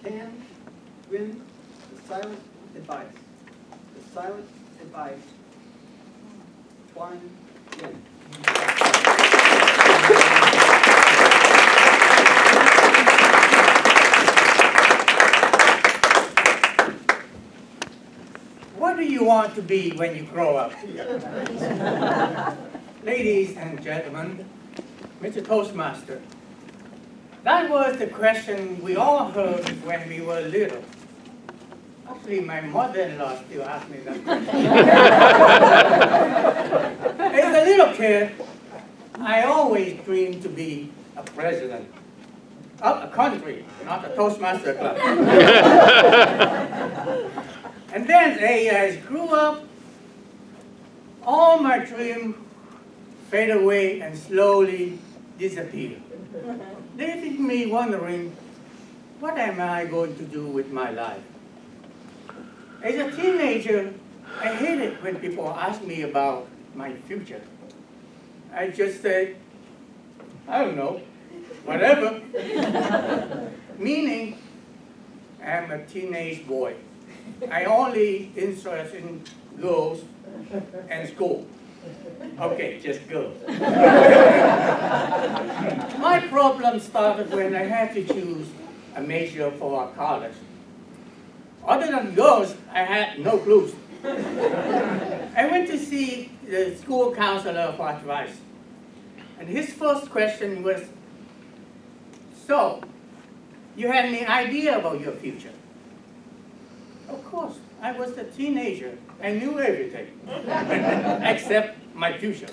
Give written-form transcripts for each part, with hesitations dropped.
Tuan Nguyen, the silent advice. The silent advice. Tuan Nguyen. What do you want to be when you grow up? Ladies and gentlemen, Mr. Toastmaster, that was the question we all heard when we were little. Actually, my mother-in-law still asks me that question. As a little kid, I always dreamed to be a president of a country, not a Toastmaster club. And then as I grew up, all my dreams fade away and slowly disappear, leaving me wondering, what am I going to do with my life? As a teenager, I hated when people ask me about my future. I just say, I don't know, whatever. Meaning, I'm a teenage boy. I only interested in girls and school. Okay, just girls. My problem started when I had to choose a major for college. Other than girls, I had no clues. I went to see the school counselor for advice. And his first question was, so, you had any idea about your future? Of course, I was a teenager. I knew everything, except my future.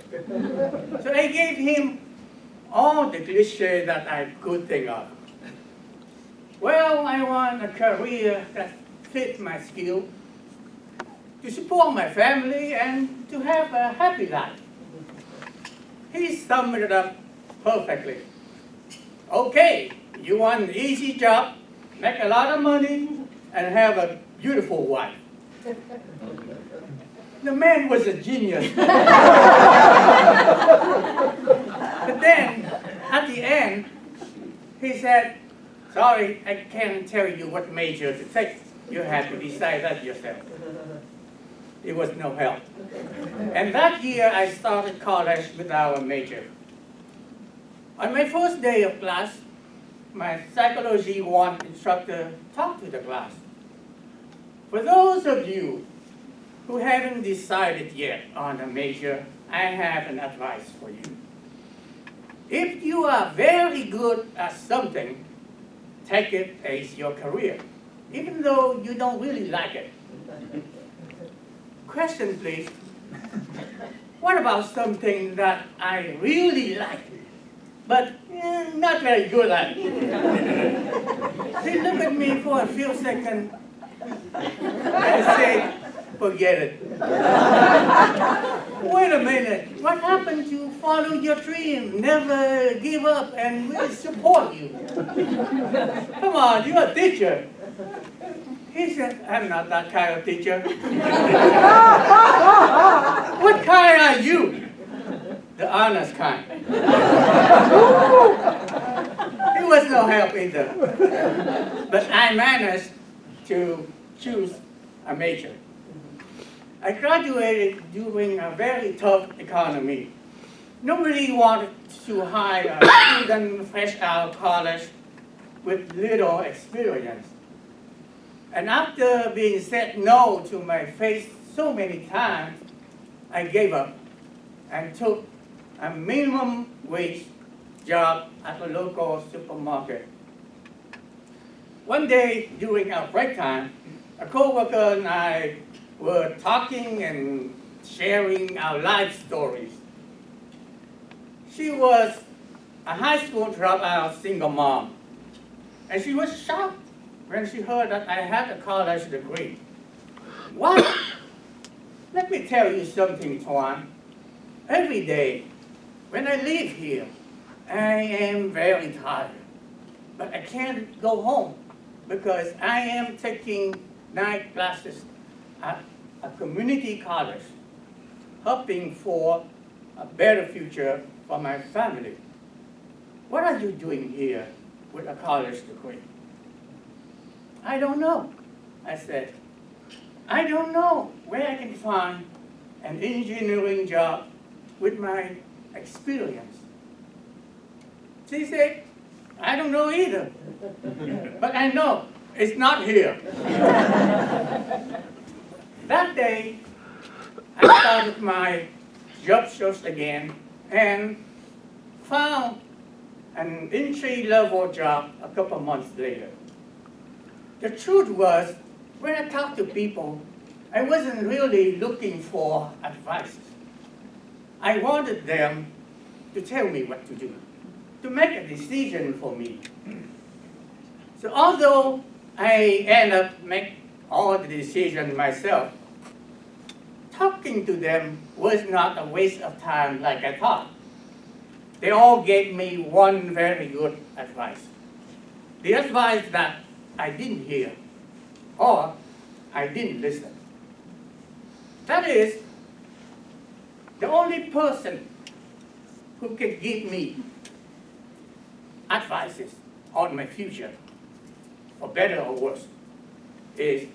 So I gave him all the cliches that I could think of. Well, I want a career that fits my skill, to support my family, and to have a happy life. He summed it up perfectly. Okay, you want an easy job, make a lot of money, and have a beautiful wife. The man was a genius. But then, at the end, he said, sorry, I can't tell you what major to take. You have to decide that yourself. It was no help. And that year, I started college without a major. On my first day of class, my Psychology 1 instructor talked to the class. For those of you who haven't decided yet on a major, I have an advice for you. If you are very good at something, take it as your career, even though you don't really like it. Question, please. What about something that I really like, but not very good at? He looked at me for a few seconds. I say, forget it. Wait a minute. What happened to follow your dream, never give up, and we'll support you? Come on, you're a teacher. He said, I'm not that kind of teacher. What kind are you? The honest kind. It was no help either. But I managed to choose a major. I graduated during a very tough economy. Nobody wanted to hire a student fresh out of college with little experience. And after being said no to my face so many times, I gave up and took a minimum wage job at a local supermarket. One day during our break time, a coworker and I were talking and sharing our life stories. She was a high school dropout single mom, and she was shocked when she heard that I had a college degree. What? Let me tell you something, Tuan. Every day, when I leave here, I am very tired. But I can't go home because I am taking night classes at a community college, hoping for a better future for my family. What are you doing here with a college degree? I don't know. I said, I don't know where I can find an engineering job with my experience. She said, I don't know either, but I know it's not here. That day, I started my job search again and found an entry-level job a couple months later. The truth was, when I talked to people, I wasn't really looking for advice. I wanted them to tell me what to do, to make a decision for me. So although I end up making all the decisions myself, talking to them was not a waste of time like I thought. They all gave me one very good advice. The advice that I didn't hear or I didn't listen. That is, the only person who can give me advices on my future, for better or worse, is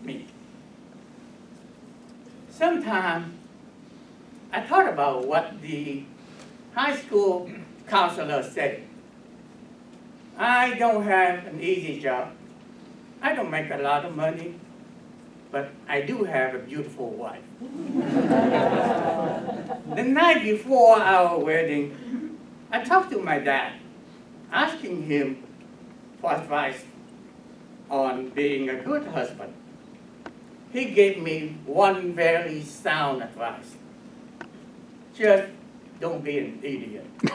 me. Sometimes I thought about what the high school counselor said. I don't have an easy job. I don't make a lot of money, but I do have a beautiful wife. The night before our wedding, I talked to my dad, asking him for advice on being a good husband. He gave me one very sound advice. Just don't be an idiot. The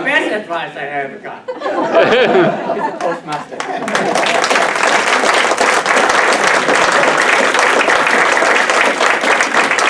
best advice I ever got. He's a postmaster.